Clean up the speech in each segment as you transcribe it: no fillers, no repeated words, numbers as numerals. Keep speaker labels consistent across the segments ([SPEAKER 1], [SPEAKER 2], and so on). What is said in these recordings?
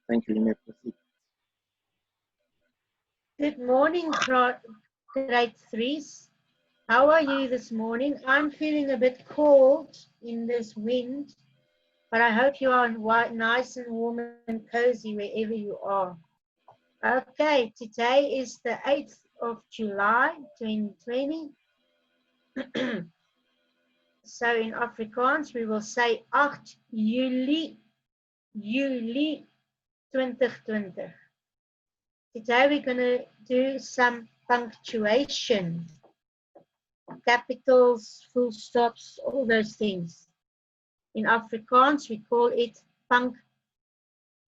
[SPEAKER 1] Thank you. You may proceed.
[SPEAKER 2] Good morning, grade threes. How are you this morning? I'm feeling a bit cold in this wind, but I hope you are nice and warm and cozy wherever you are. Okay, today is the 8th of July, 2020. So in Afrikaans, we will say 8 Julie 2020. Today we're going to do some punctuation, capitals, full stops, all those things. In Afrikaans, we call it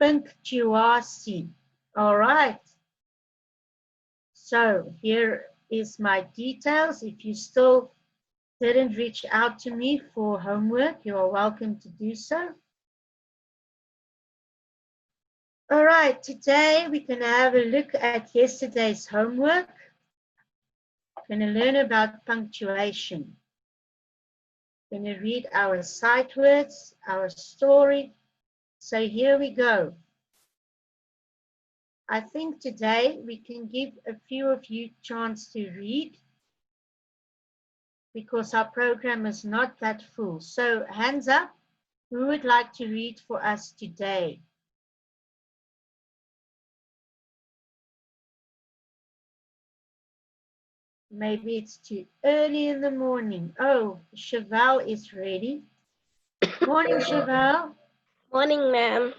[SPEAKER 2] punctuasie. All right. So here is my details. If you still didn't reach out to me for homework, you are welcome to do so. All right, today we're going to have a look at yesterday's homework. We're going to learn about punctuation. We're going to read our sight words, our story. So here we go. I think today we can give a few of you a chance to read because our program is not that full. So hands up, who would like to read for us today? Maybe it's too early in the morning. Oh, Chevelle is ready. Morning, Chevelle.
[SPEAKER 3] Morning, ma'am.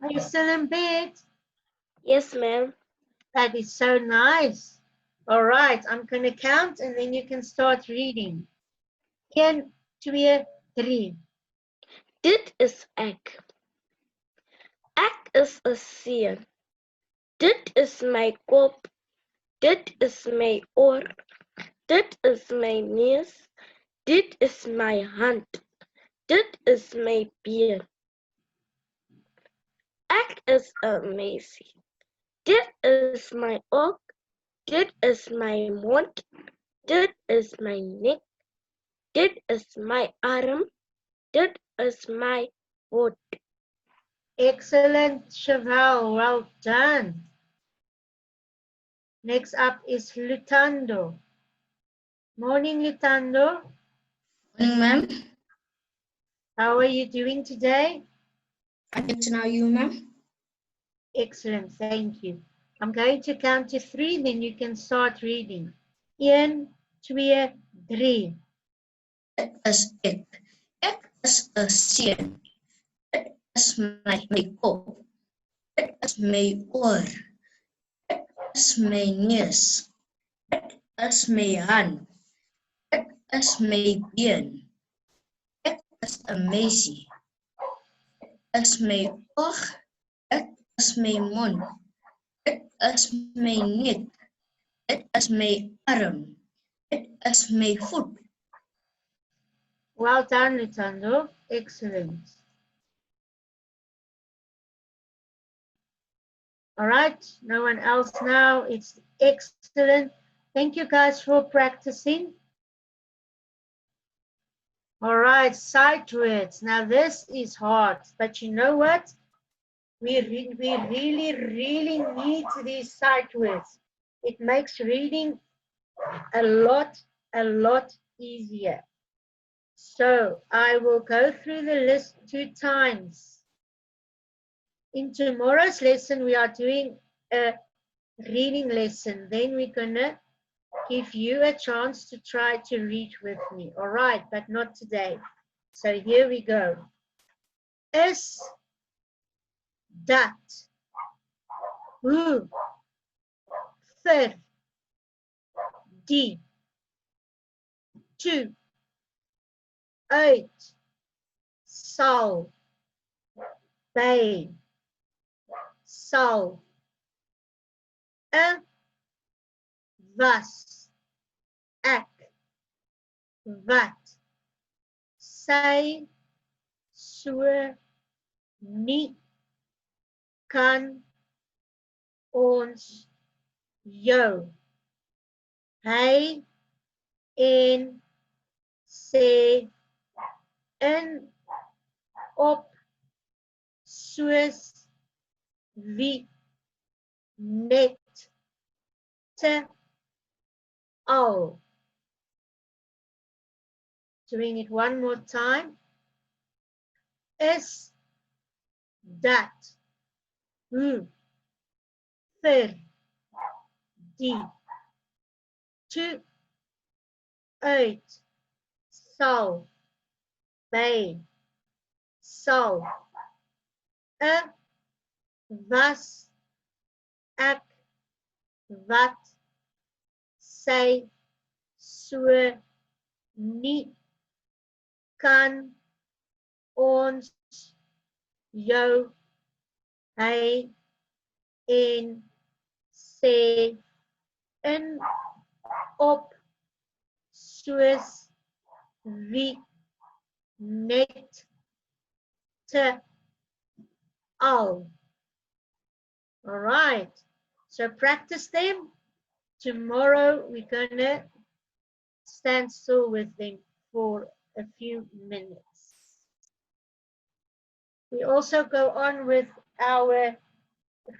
[SPEAKER 2] Are you still in bed?
[SPEAKER 3] Yes, ma'am.
[SPEAKER 2] That is so nice. All right, I'm going to count and then you can start reading. 1, 2, 3.
[SPEAKER 3] Dit is ek. Ek is 'n seun. Dit is my kop. Dit is my oor. Dit is my neus. Dit is my hand. Dit is my been. Ek is 'n meisie. Dit is my oog. Dit is my mond. Dit is my nek. Dit is my arm. Dit is my voet.
[SPEAKER 2] Excellent, Chevelle. Well done. Next up is Lutando. Morning, Lutando.
[SPEAKER 4] Morning, ma'am.
[SPEAKER 2] How are you doing today?
[SPEAKER 4] I get to know you, ma'am.
[SPEAKER 2] Excellent, thank you. I'm going to count to 3, then you can start reading. 1, 2, 3.
[SPEAKER 4] Dit is ek. Ek is 'n seun. Dit is my kop. Dit is my oor. Dit is my neus. Dit is my hand. Dit is my been. Ek is 'n meisie. Dit is my oog. Dit is my mond. Dit is my nek. Dit is my arm. Dit is my voet.
[SPEAKER 2] Well done, Lutando. Excellent. All right, no one else now. It's excellent. Thank you guys for practicing. All right, sight words. Now this is hard, but you know what? We really need these sight words. It makes reading a lot easier. So I will go through the list 2 times. In tomorrow's lesson, we are doing a reading lesson. Then we're gonna give you a chance to try to read with me. All right, but not today. So here we go. Is dat hoe vir die toe uit sal by sal 'n was ek wat sy so nie kan ons jou hy en sê in op soos wie, net, te, al. Doing it one more time. Is, dat, hoe, vir, die, toe, uit, sal, by, sal, was, ek, wat, sy, so, nie, kan, ons, jou, hy, en, sê, in, op, soos, wie, net, te, al. All right, so practice them. Tomorrow we're gonna stand still with them for a few minutes. We also go on with our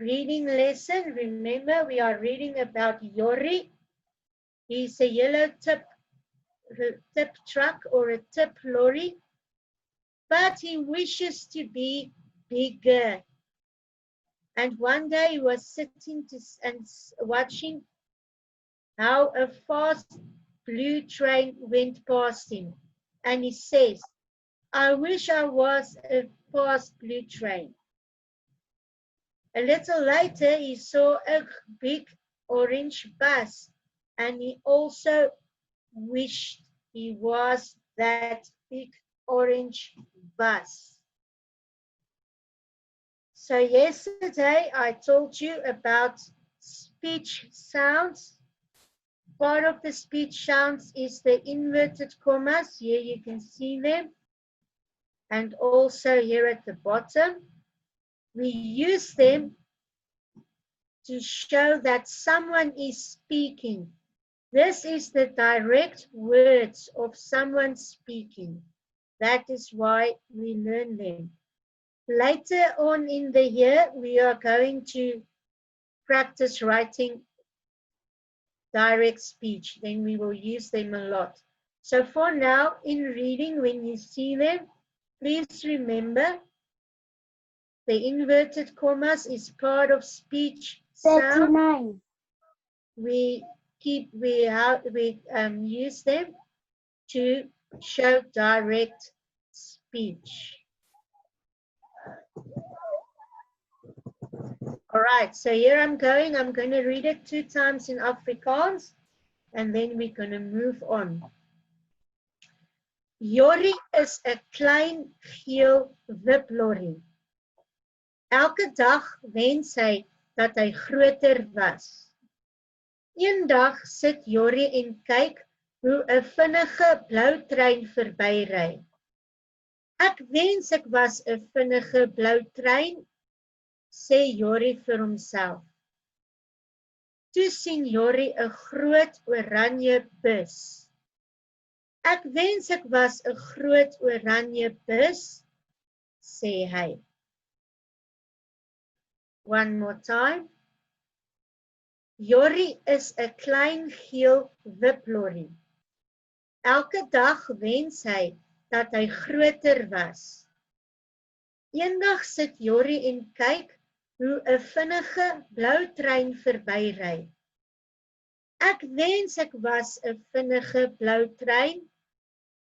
[SPEAKER 2] reading lesson. Remember, we are reading about Yori. He's a yellow tip truck or a tip lorry, but he wishes to be bigger. And one day he was sitting and watching how a fast blue train went past him. And he says, I wish I was a fast blue train. A little later, he saw a big orange bus, and he also wished he was that big orange bus. So yesterday I told you about speech sounds. Part of the speech sounds is the inverted commas. Here you can see them. And also here at the bottom. We use them to show that someone is speaking. This is the direct words of someone speaking. That is why we learn them. Later on in the year, we are going to practice writing direct speech. Then we will use them a lot. So for now, in reading, when you see them, please remember the inverted commas is part of speech sound.
[SPEAKER 3] 39.
[SPEAKER 2] We use them to show direct speech. All right, so here I'm going to read it 2 times in Afrikaans, and then we're going to move on. Yori is 'n klein geel wiplorry. Elke dag wens hy dat hy groter was. Eendag sit Yori en kyk hoe 'n vinnige blou trein verbyry. Ek wens ek was 'n vinnige blou trein, sê Yori vir homself. Toe sien Yori 'n groot oranje bus. Ek wens ek was 'n groot oranje bus, sê hy. One more time. Yori is 'n klein geel wiplorry. Elke dag wens hy dat hy groter was. Eendag sit Yori en kyk hoe 'n vinnige blou trein verbyry. Ek wens ek was 'n vinnige blou trein,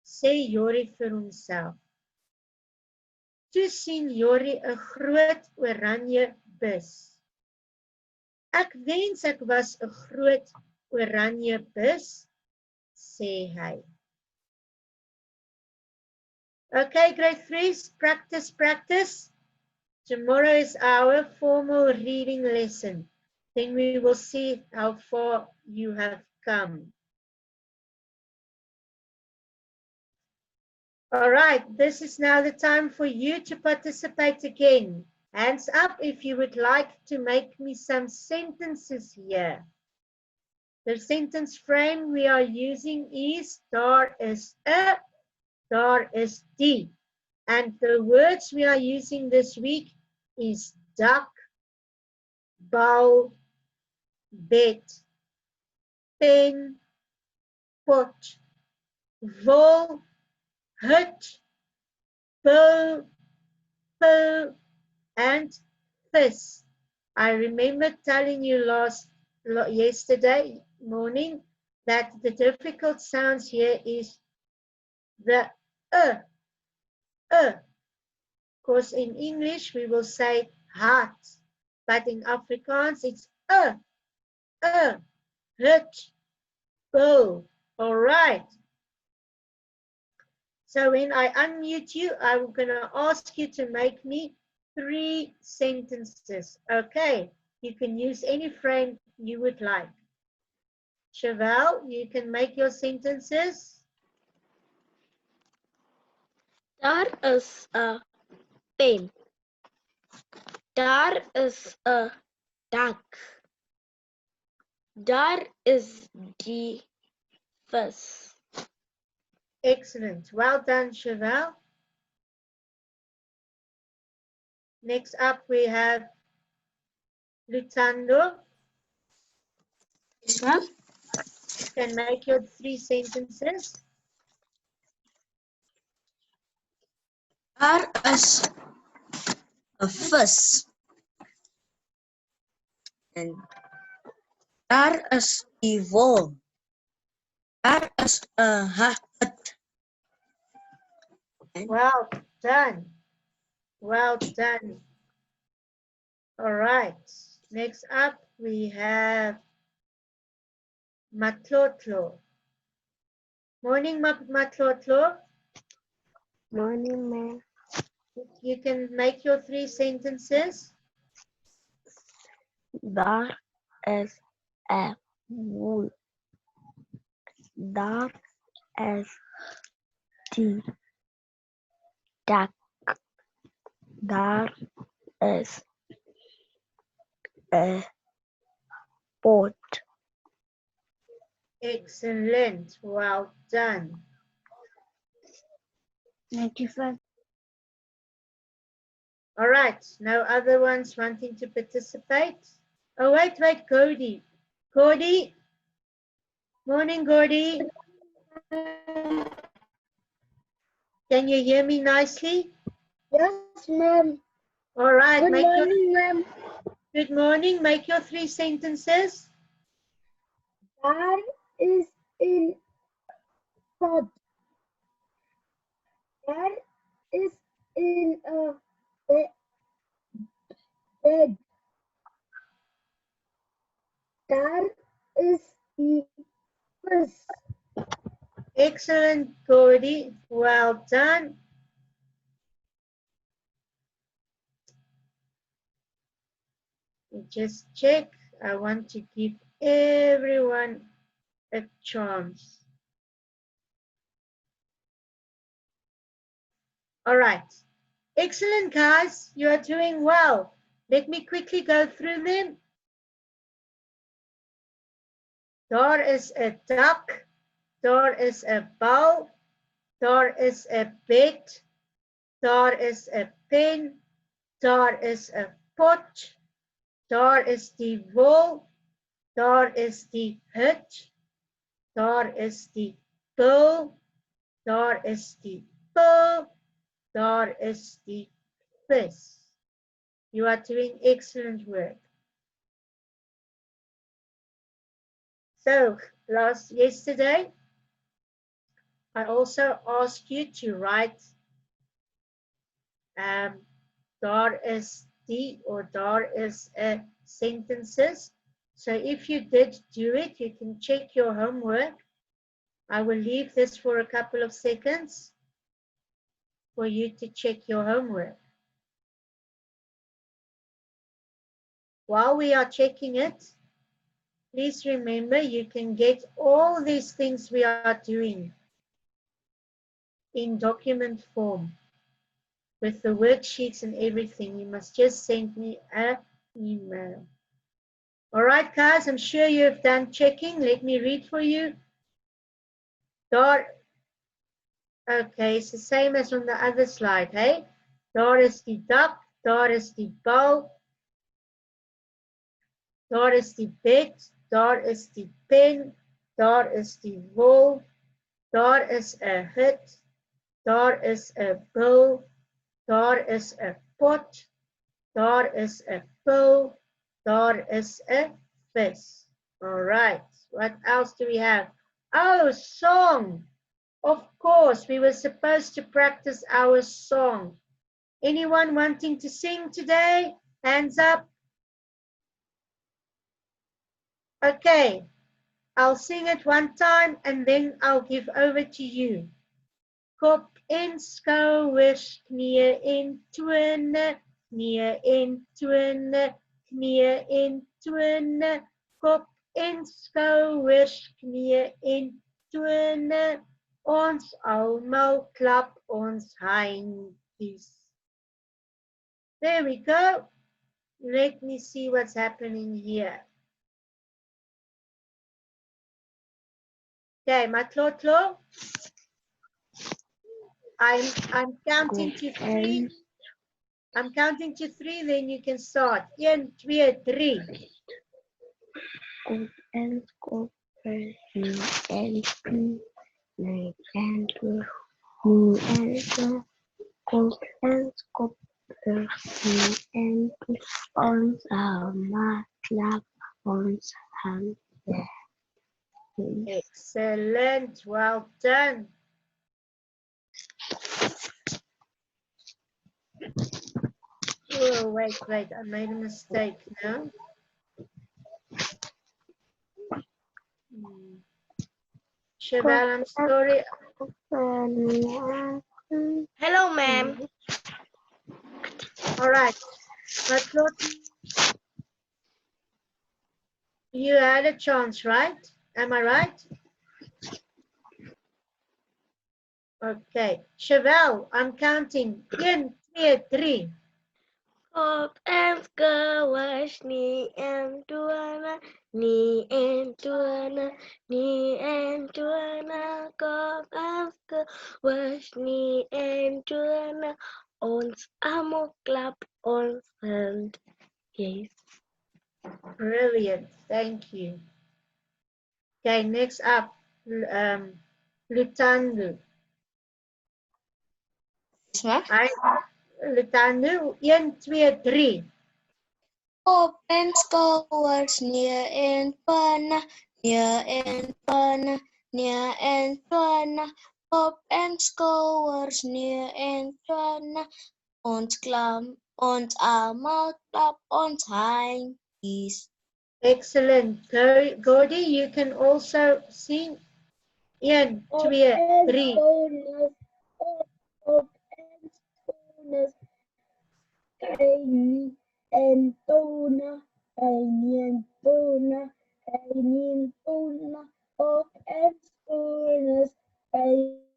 [SPEAKER 2] sê Yori vir homself. Toe sien Yori 'n groot oranje bus. Ek wens ek was 'n groot oranje bus, sê hy. Okay, grade 3s, practice, practice. Tomorrow is our formal reading lesson. Then we will see how far you have come. All right, this is now the time for you to participate again. Hands up if you would like to make me some sentences here. The sentence frame we are using is daar is 'n, daar is die. And the words we are using this week is duck, bou, bed, pen, pot, vol, hut, bow, bow, and vis. I remember telling you yesterday morning that the difficult sounds here is the because in English we will say hart, but in Afrikaans it's hut, bow. All right. So when I unmute you, I'm going to ask you to make me 3 sentences. Okay, you can use any frame you would like. Chevelle, you can make your sentences.
[SPEAKER 3] Daar is 'n pen. Daar is 'n dak. Daar is die vis.
[SPEAKER 2] Excellent. Well done, Chevelle. Next up, we have Lutando.
[SPEAKER 4] This one.
[SPEAKER 2] You can make your 3 sentences.
[SPEAKER 4] Daar is 'n vis. En daar is die wol. Daar is 'n hut.
[SPEAKER 2] Well done. Well done. All right. Next up, we have Matlotlo. Morning, Matlotlo.
[SPEAKER 3] Morning, ma'am.
[SPEAKER 2] You can make your 3 sentences.
[SPEAKER 3] Daar is 'n woel. Daar is die dak. Daar is 'n pot.
[SPEAKER 2] Excellent. Well done.
[SPEAKER 3] Thank you for
[SPEAKER 2] All right. No other ones wanting to participate? Oh, wait, Gordy. Gordy. Morning, Gordy. Can you hear me nicely?
[SPEAKER 3] Yes, ma'am.
[SPEAKER 2] All right.
[SPEAKER 3] Good morning, ma'am.
[SPEAKER 2] Good morning. Make your 3 sentences.
[SPEAKER 3] Daar is 'n pot. Daar is 'n bed. Daar is die vis.
[SPEAKER 2] Excellent, Gordy. Well done. Just check. I want to give everyone a chance. All right. Excellent, guys. You are doing well. Let me quickly go through them. Daar is 'n dak. Daar is 'n bal. Daar is 'n bed. Daar is 'n pen. Daar is 'n pot. Daar is die wol. Daar is die hut. Daar is die bil. Daar is die pil. Daar is die vis. You are doing excellent work. So, yesterday, I also asked you to write daar is die or daar is a sentences. So if you did do it, you can check your homework. I will leave this for a couple of seconds for you to check your homework. While we are checking it, please remember you can get all these things we are doing in document form with the worksheets and everything. You must just send me an email. All right, guys, I'm sure you have done checking. Let me read for you. Okay, it's the same as on the other slide, hey? Daar is die dak, daar is die bal, Daar is die bed, daar is die pen, daar is die wol, daar is 'n hut, daar is 'n bil, daar is 'n pot, daar is 'n pil, daar is 'n vis. All right, what else do we have? Oh, song. Of course, we were supposed to practice our song. Anyone wanting to sing today? Hands up. Okay, I'll sing it one time and then I'll give over to you. Kop en skouers, knieë en tone, knieë en tone, knieë en tone, kop en skouers, knieë en tone. Ons almal klap ons handjies. There we go. Let me see what's happening here. Okay, Matlotlo. I'm counting to 3. I'm counting to 3, then you can start. 1, 2, 3.
[SPEAKER 3] Kop en skoppers, nu en pie, nee en terug, nu en terug. Kop en skoppers, nu en pie, ons allemaal klap ons handen.
[SPEAKER 2] Excellent, well done. Oh, wait, I made a mistake now. Chevelle, I'm sorry.
[SPEAKER 3] Hello, ma'am.
[SPEAKER 2] All right, but look, you had a chance, right? Am I right? Okay, Chevelle, I'm counting. 1, 2, 3.
[SPEAKER 3] Kop en skouers, nie en tone, nie en tone, nie en tone. Kop en skouers, nie en tone. Ons allemaal klap ons handjies.
[SPEAKER 2] Brilliant, thank you. Okay, next up, Lutandu. Lutandu, 1, 2, 3.
[SPEAKER 4] Kop en skouers, neer en panne, neer en panne, neer en panne. Kop en skouers, neer en panne. Ons almal klap ons handjies.
[SPEAKER 2] Excellent. Gordy, you can also sing. 1, 2, 3.
[SPEAKER 3] Kop en skouers, nie en tone, nie en tone, nie en tone. Kop en skouers,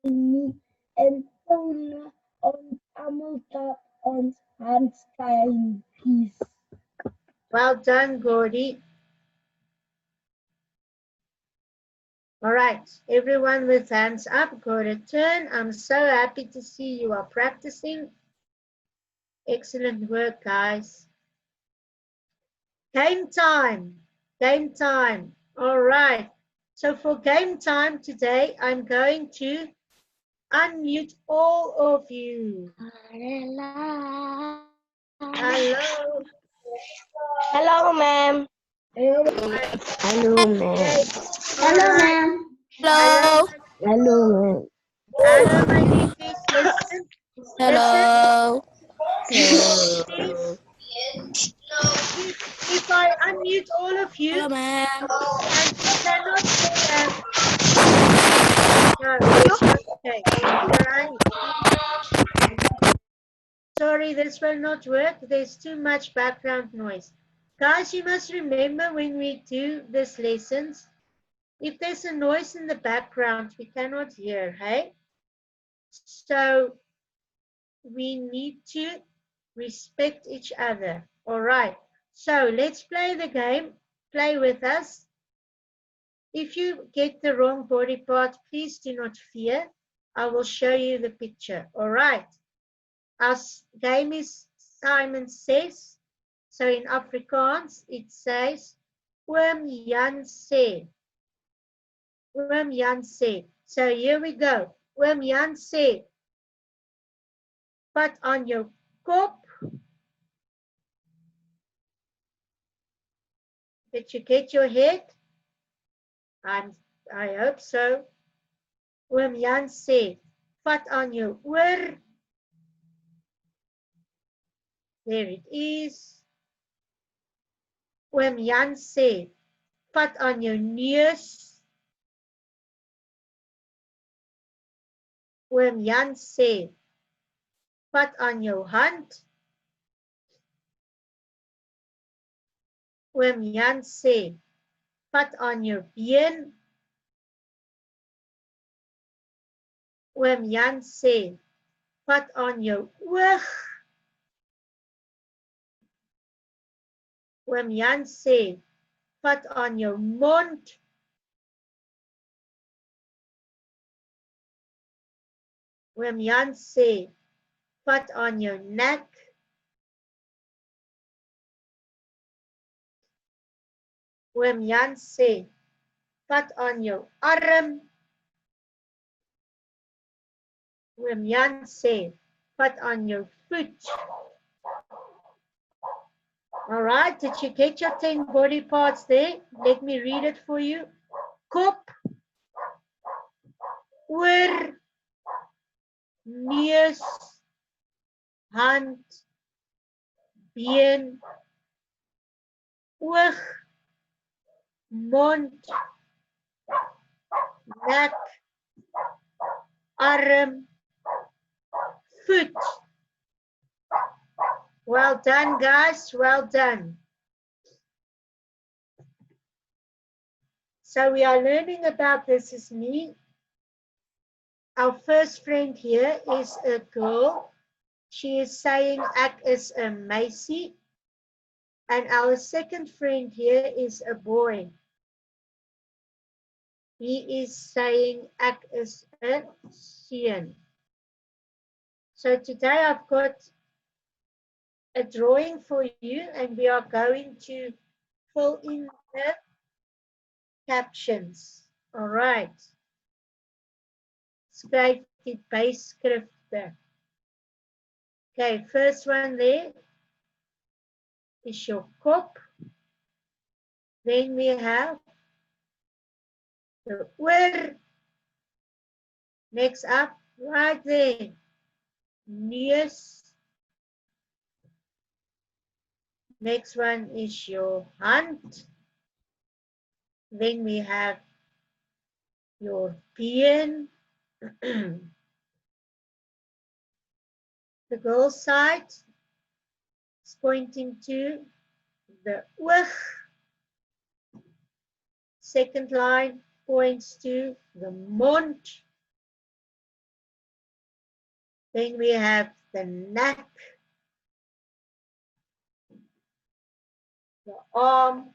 [SPEAKER 3] nie en tone. Ons allemaal klap ons handjies.
[SPEAKER 2] Well done, Gordy. All right, everyone with hands up, got a turn. I'm so happy to see you are practicing. Excellent work, guys. Game time, game time. All right, so for game time today, I'm going to unmute all of you.
[SPEAKER 3] Hello.
[SPEAKER 2] Hello.
[SPEAKER 3] Hello, ma'am. Hello, ma'am.
[SPEAKER 2] Hello, ma'am.
[SPEAKER 4] Hello.
[SPEAKER 3] Hello, ma'am.
[SPEAKER 2] Hello, my babies. Listen.
[SPEAKER 4] Hello.
[SPEAKER 2] Listen. If I unmute all of you,
[SPEAKER 4] Hello, ma'am.
[SPEAKER 2] and you cannot hear. No, okay. Right. Sorry, this will not work. There's too much background noise. Guys, you must remember when we do these lessons, if there's a noise in the background, we cannot hear, hey? So we need to respect each other. All right, so let's play the game. Play with us. If you get the wrong body part, please do not fear. I will show you the picture. All right. Our game is Simon Says. So in Afrikaans, it says, Oom Jan sê. Oom Jan sê. So here we go. Oom Jan sê. Pat on your kop. Did you get your head? I hope so. Oom Jan sê. Pat on your oor. There it is. Oom Jan sê. Pat on your neus. Oom Jan sê. Pat on your hand. Oom Jan sê. Pat on your been. Oom Jan sê. Pat on your oog. Oom Jan sê. Pat on your mond. Oom Jan sê. Pat on your neck. Oom Jan sê. Pat on your arm. Oom Jan sê. Pat on your foot. All right, did you get your 10 body parts there? Let me read it for you. Kop, oor, neus, hand, been, oog, mond, nek, arm, foot. Well done, guys. Well done. So we are learning about this is me. Our first friend here is a girl. She is saying ek is a meisie. And our second friend here is a boy. He is saying ek is a seun. So today I've got a drawing for you and we are going to fill in the captions. All right. Skryf die byskrifte. Okay, first one there is your kop. Then we have the oor. Next up, right there, neus. Next one is your hand. Then we have your been. The girl's side is pointing to the oog. Second line points to the mond. Then we have the neck, the arm,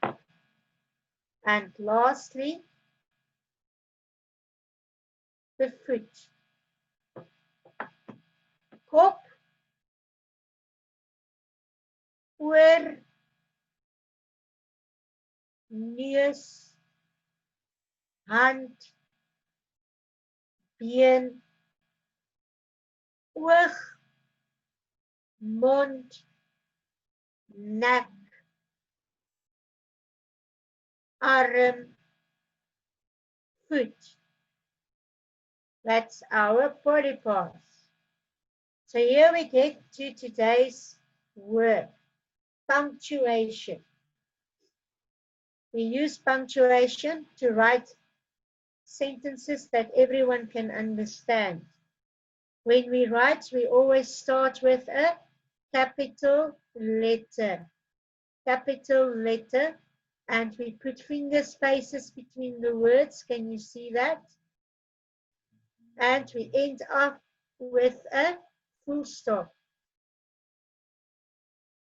[SPEAKER 2] and lastly, the foot. Kop, oor, neus, hand, been, oog, mond, nek, arm, foot. That's our body parts. So here we get to today's word, punctuation. We use punctuation to write sentences that everyone can understand. When we write, we always start with a capital letter, and we put finger spaces between the words. Can you see that? And we end up with a full stop.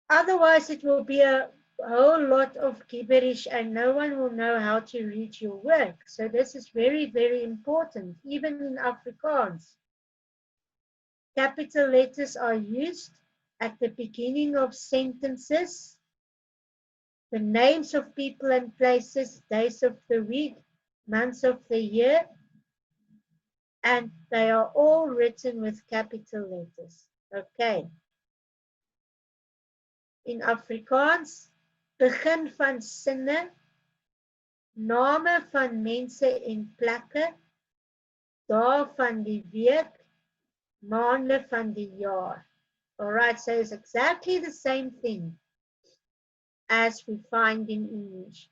[SPEAKER 2] Otherwise, it will be a whole lot of gibberish and no one will know how to read your work. So this is very, very important, even in Afrikaans. Capital letters are used at the beginning of sentences the names of people and places, days of the week, months of the year, and they are all written with capital letters. Okay. In Afrikaans, begin van sinne, name van mense en plekke, dae van die week, maande van die jaar. All right, so it's exactly the same thing as we find in English.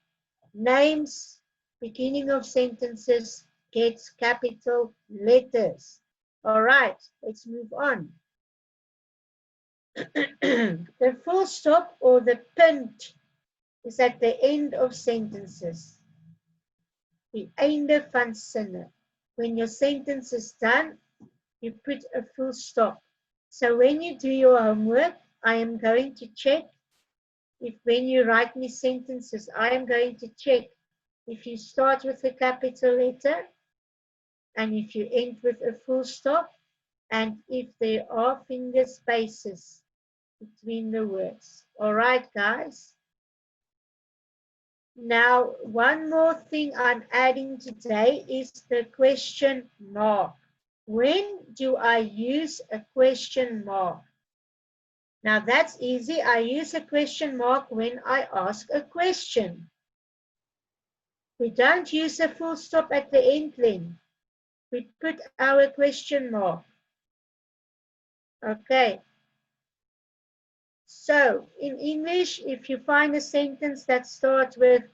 [SPEAKER 2] Names, beginning of sentences, gets capital letters. All right, let's move on. The full stop or the punt is at the end of sentences. Die einde van sinne. When your sentence is done, you put a full stop. So when you do your homework, I am going to check if when you write me sentences, I am going to check if you start with a capital letter and if you end with a full stop and if there are finger spaces between the words. All right, guys. Now, one more thing I'm adding today is the question mark. When do I use a question mark? Now that's easy. I use a question mark when I ask a question. We don't use a full stop at the end then. We put our question mark. Okay. So in English, if you find a sentence that starts with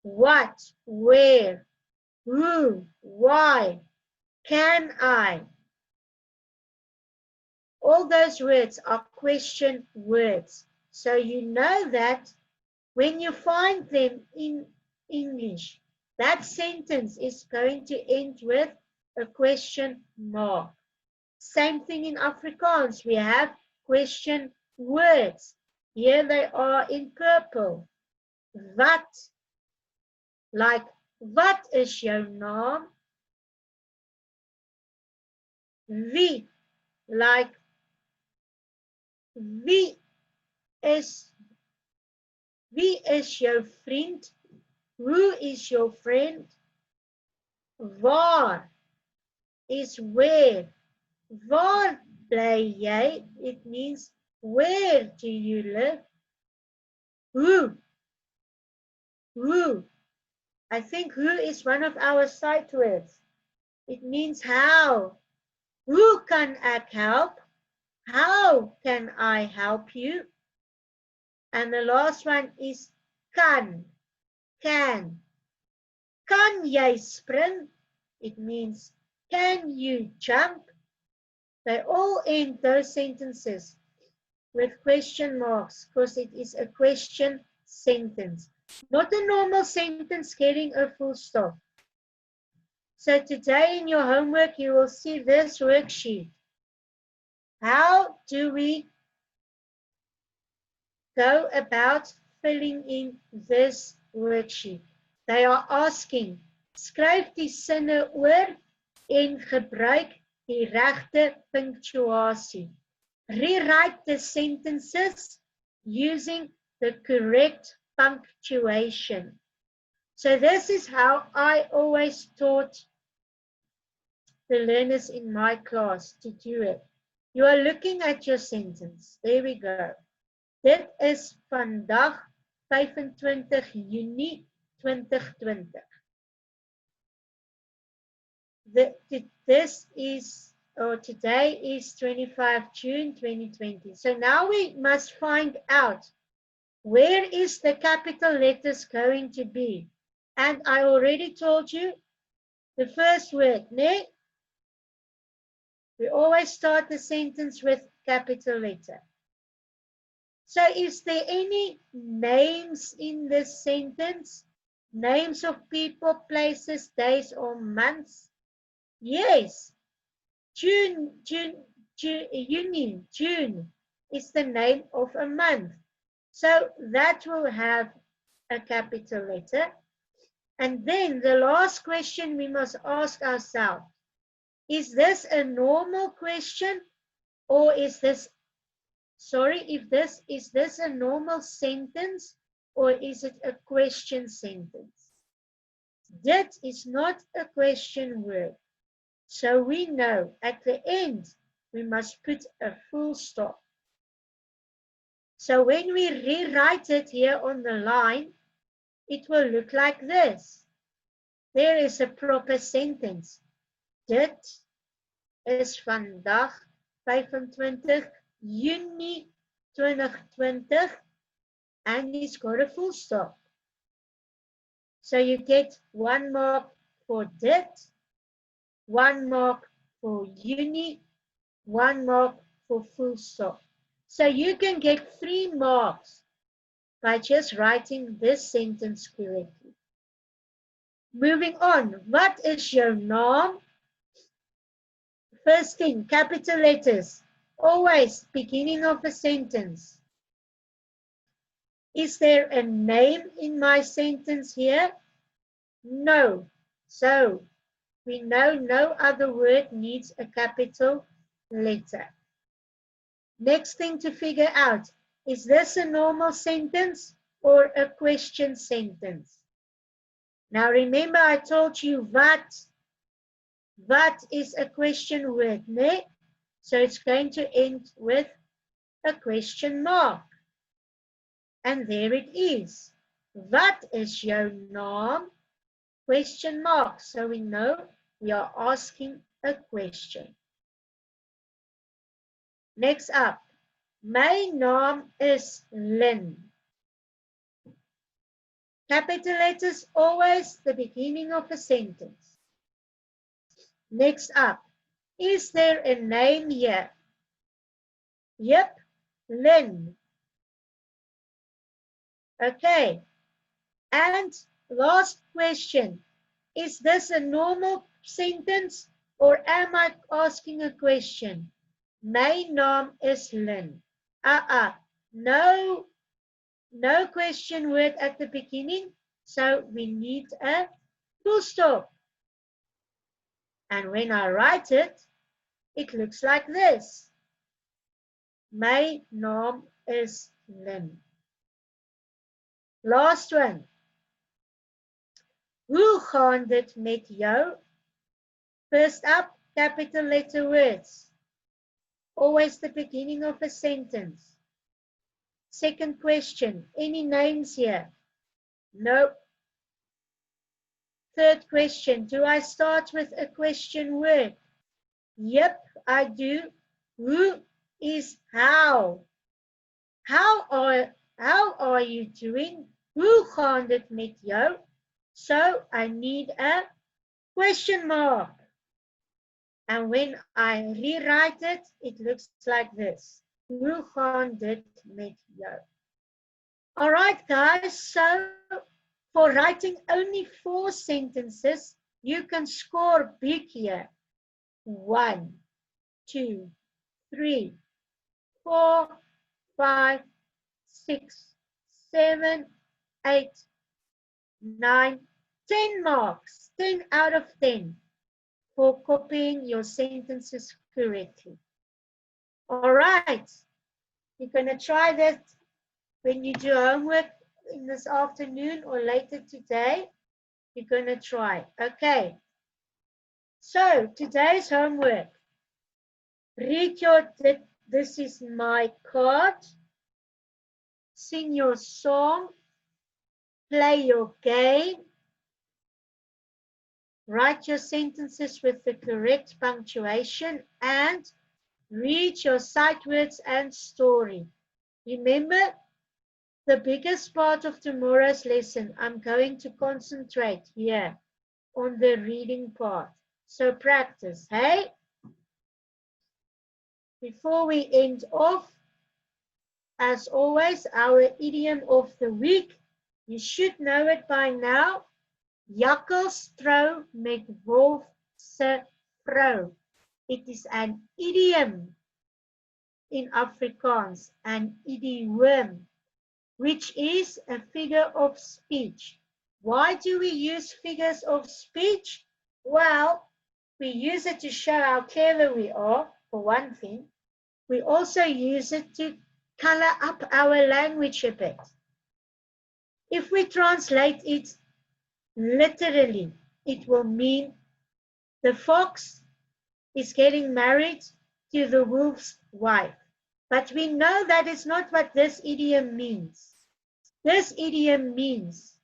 [SPEAKER 2] what, where, who, why, can I, all those words are question words. So you know that when you find them in English, that sentence is going to end with a question mark. Same thing in Afrikaans. We have question words. Here they are in purple. Wat, like, wat is jou naam? Wie, like, wie is jou vriend? Who is your friend? Waar is where. Waar bly jy? It means where do you live? Who. Who. I think who is one of our sight words. It means how. Who kan ek help? How can I help you? And the last one is kan. Can. Kan jy spring? It means can you jump? They all end those sentences with question marks because it is a question sentence. Not a normal sentence getting a full stop. So today in your homework, you will see this worksheet. How do we go about filling in this worksheet? They are asking, skryf die sinne oor en gebruik die regte punctuasie. Rewrite the sentences using the correct punctuation. So this is how I always taught the learners in my class to do it. You are looking at your sentence. There we go. Dit is vandag 25 Junie 2020. Today is 25 June 2020. So now we must find out where is the capital letters going to be. And I already told you the first word, ne? We always start the sentence with capital letter. So is there any names in this sentence? Names of people, places, days, or months? Yes. June is the name of a month. So that will have a capital letter. And then the last question we must ask ourselves, is this a normal question or is this, is this a normal sentence or is it a question sentence? Dit is not a question word. So we know at the end we must put a full stop. So when we rewrite it here on the line, it will look like this. There is a proper sentence. Dit is vandag 25 Junie 2020 and it's got a full stop. So you get 1 mark for dit, 1 mark for uni, 1 mark for full stop. So you can get 3 marks by just writing this sentence correctly. Moving on, what is your naam? First thing, capital letters, always beginning of a sentence. Is there a name in my sentence here? No. So we know no other word needs a capital letter. Next thing to figure out, is this a normal sentence or a question sentence? Now remember I told you what is a question word, ne? So it's going to end with a question mark. And there it is. Wat is jou naam? Question mark. So we know we are asking a question. Next up, my naam is Lynn. Capital letters always the beginning of a sentence. Next up, is there a name here? Yep, Lynn. Okay, and last question, is this a normal sentence or am I asking a question? My naam is Lynn. No question word at the beginning, so we need a full stop. And when I write it, it looks like this. My naam is Lynn. Last one. Hoe gaan dit met jou? First up, capital letter words. Always the beginning of a sentence. Second question, any names here? No. Third question, do I start with a question word? Yep, I do. Who is how? How are you doing? Hoe gaan dit met jou? So I need a question mark. And when I rewrite it, it looks like this. Hoe gaan dit met jou? All right, guys, so for writing only 4 sentences, you can score big here. 1, 2, 3, 4, 5, 6, 7, 8, 9, 10 marks, 10 out of 10 for copying your sentences correctly. All right, you're going to try that when you do homework in this afternoon or later today. You're going to try. Okay. So today's homework. Read your, this is my card. Sing your song. Play your game. Write your sentences with the correct punctuation and read your sight words and story. Remember, the biggest part of tomorrow's lesson, I'm going to concentrate here on the reading part. So practice, hey? Before we end off, as always, our idiom of the week. You should know it by now. Jakkals trou met wolf se vrou. It is an idiom in Afrikaans, an idiom, which is a figure of speech. Why do we use figures of speech? Well, we use it to show how clever we are, for one thing. We also use it to color up our language a bit. If we translate it literally, it will mean the fox is getting married to the wolf's wife. But we know that is not what this idiom means. This idiom means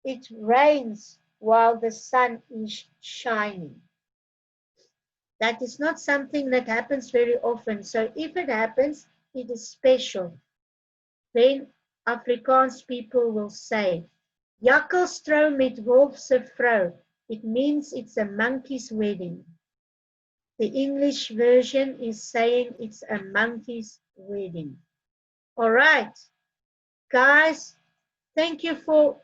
[SPEAKER 2] it rains while the sun is shining. That is not something that happens very often. So if it happens, it is special. Then Afrikaans people will say, Jakkalstrou met wolfse vrou. It means it's a monkey's wedding. The English version is saying it's a monkey's wedding. All right, guys, thank you for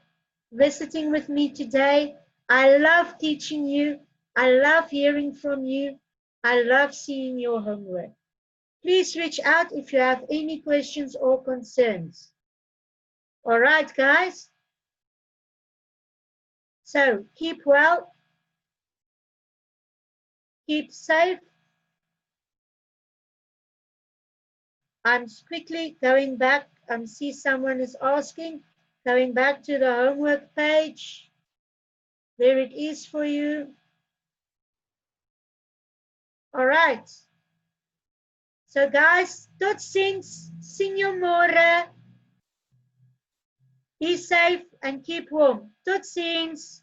[SPEAKER 2] visiting with me today. I love teaching you. I love hearing from you. I love seeing your homework. Please reach out if you have any questions or concerns. All right, guys. So keep well. Keep safe. I'm quickly going back. I see someone is asking. Going back to the homework page. There it is for you. All right. So guys, tot ziens. Sien jou môre. Be safe and keep warm. Tot ziens.